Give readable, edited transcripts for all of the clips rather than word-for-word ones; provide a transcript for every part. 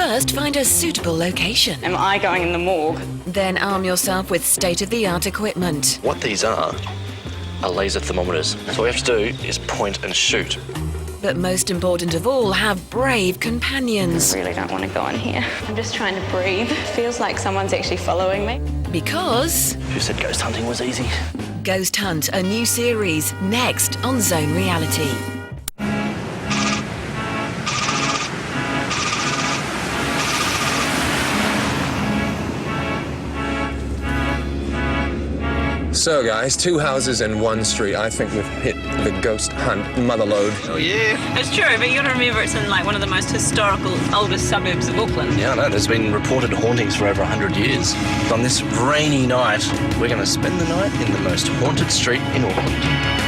first find a suitable location. Am I going in the morgue? Then arm yourself with state-of-the-art equipment. What these are laser thermometers. So all you have to do is point and shoot. But most important of all, have brave companions. I really don't want to go in here. I'm just trying to breathe. Feels like someone's actually following me. Because... Who said ghost hunting was easy? Ghost Hunt, a new series, next on Zone Reality. So guys, 2 houses and 1 street. I think we've hit the ghost hunt motherlode. Oh yeah. It's true, but you gotta remember it's in like one of the most historical, oldest suburbs of Auckland. Yeah, I know. There's been reported hauntings for over 100 years. On this rainy night, we're going to spend the night in the most haunted street in Auckland.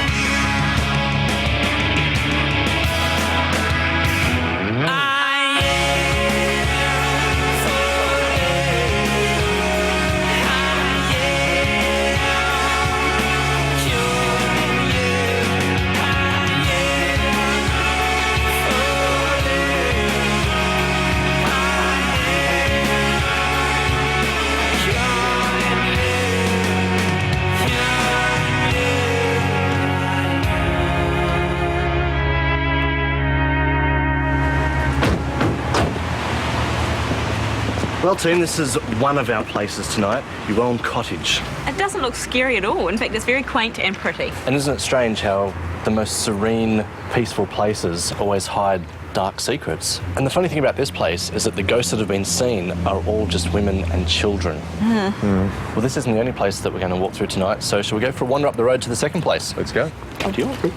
Well, team, this is one of our places tonight, Ewelme Cottage. It doesn't look scary at all. In fact, it's very quaint and pretty. And isn't it strange how the most serene, peaceful places always hide dark secrets? And the funny thing about this place is that the ghosts that have been seen are all just women and children. Well, this isn't the only place that we're going to walk through tonight, so shall we go for a wander up the road to the second place? Let's go. Oh, do you want to?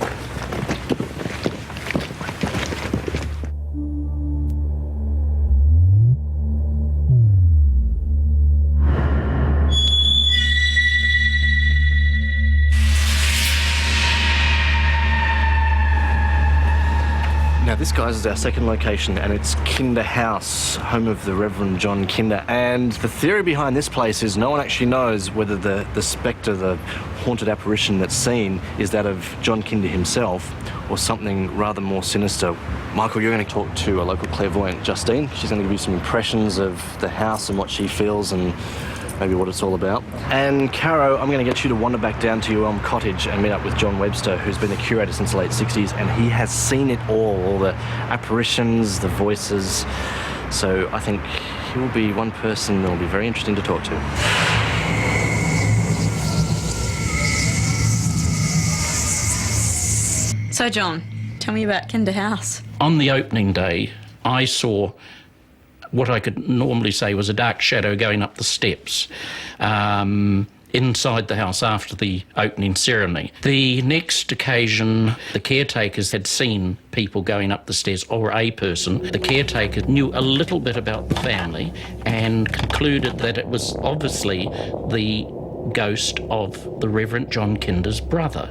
Now this, guys, is our second location, and it's Kinder House, home of the Reverend John Kinder. And the theory behind this place is no one actually knows whether the spectre, the haunted apparition that's seen, is that of John Kinder himself or something rather more sinister. Michael, you're going to talk to a local clairvoyant, Justine. She's going to give you some impressions of the house and what she feels and maybe what it's all about. And Caro, I'm going to get you to wander back down to Ewelme Cottage and meet up with John Webster, who's been the curator since the late 60s, and he has seen it all the apparitions, the voices. So I think he will be one person that will be very interesting to talk to. So, John, tell me about Kinder House. On the opening day, I saw what I could normally say was a dark shadow going up the steps inside the house after the opening ceremony. The next occasion, the caretakers had seen people going up the stairs, or a person. The caretaker knew a little bit about the family and concluded that it was obviously the ghost of the Reverend John Kinder's brother.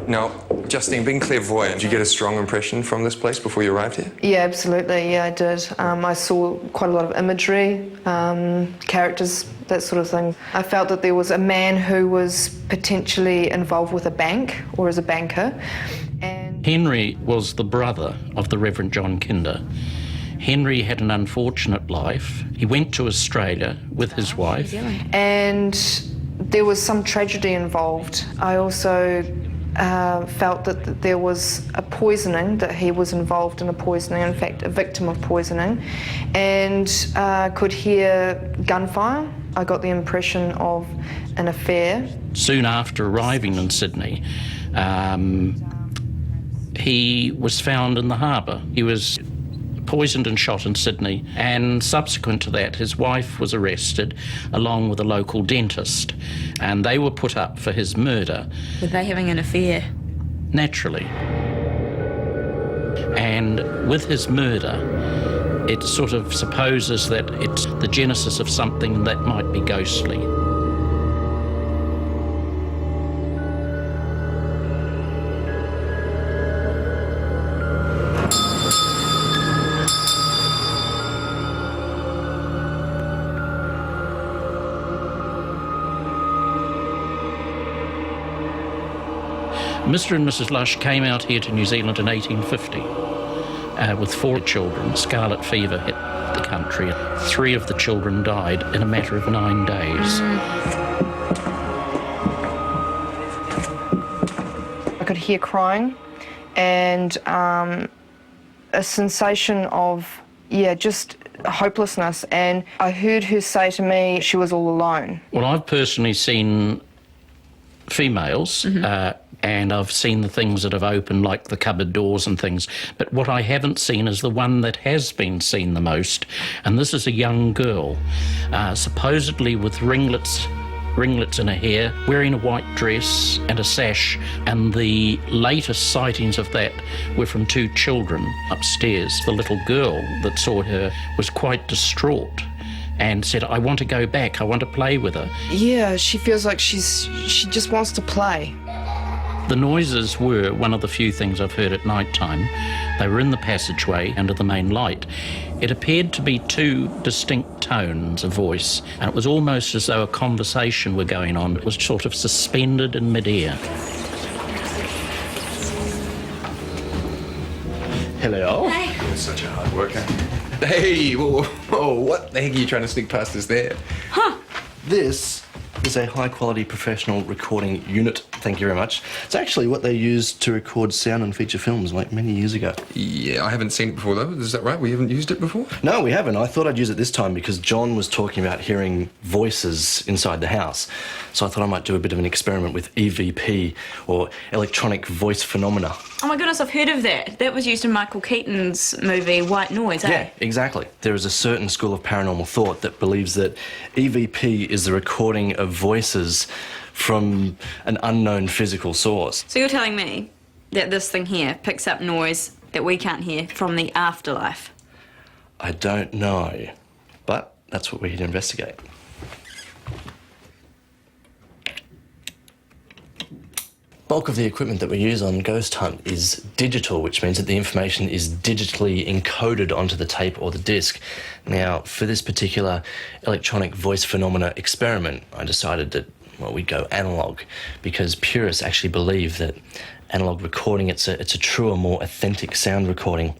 Now, Justine, being clairvoyant, did you get a strong impression from this place before you arrived here? Yeah, absolutely. Yeah, I did. I saw quite a lot of imagery, characters, that sort of thing. I felt that there was a man who was potentially involved with a bank or as a banker. And Henry was the brother of the Reverend John Kinder. Henry had an unfortunate life. He went to Australia with his wife. And there was some tragedy involved. I also felt that there was a poisoning, that he was involved in a poisoning, in fact, a victim of poisoning, and could hear gunfire. I got the impression of an affair. Soon after arriving in Sydney, he was found in the harbour. He was poisoned and shot in Sydney, and subsequent to that his wife was arrested along with a local dentist, and they were put up for his murder. Were they having an affair? Naturally. And with his murder, it sort of supposes that it's the genesis of something that might be ghostly. Mr. and Mrs. Lush came out here to New Zealand in 1850, with 4 children. Scarlet fever hit the country. 3 of the children died in a matter of 9 days. I could hear crying and a sensation of, just hopelessness. And I heard her say to me she was all alone. Well, I've personally seen females, and I've seen the things that have opened, like the cupboard doors and things. But what I haven't seen is the one that has been seen the most, and this is a young girl, supposedly with ringlets in her hair, wearing a white dress and a sash, and the latest sightings of that were from 2 children upstairs. The little girl that saw her was quite distraught and said, "I want to go back, I want to play with her." Yeah, she feels like she just wants to play. The noises were one of the few things I've heard at night time. They were in the passageway under the main light. It appeared to be 2 distinct tones of voice, and it was almost as though a conversation were going on. It was sort of suspended in midair. Hello. You're such a hard worker. Hey, whoa, what the heck are you trying to sneak past us there? This is a high-quality professional recording unit. Thank you very much. It's actually what they used to record sound and feature films like many years ago. Yeah, I haven't seen it before, though. Is that right? We haven't used it before? No, we haven't. I thought I'd use it this time because John was talking about hearing voices inside the house. So I thought I might do a bit of an experiment with EVP, or electronic voice phenomena. Oh my goodness, I've heard of that. That was used in Michael Keaton's movie White Noise, eh? Yeah, exactly. There is a certain school of paranormal thought that believes that EVP is the recording of voices from an unknown physical source. So you're telling me that this thing here picks up noise that we can't hear from the afterlife? I don't know, but that's what we're here to investigate. Bulk of the equipment that we use on Ghost Hunt is digital, which means that the information is digitally encoded onto the tape or the disc. Now, for this particular electronic voice phenomena experiment, I decided that, well, we'd go analog, because purists actually believe that analog recording, it's a truer, more authentic sound recording.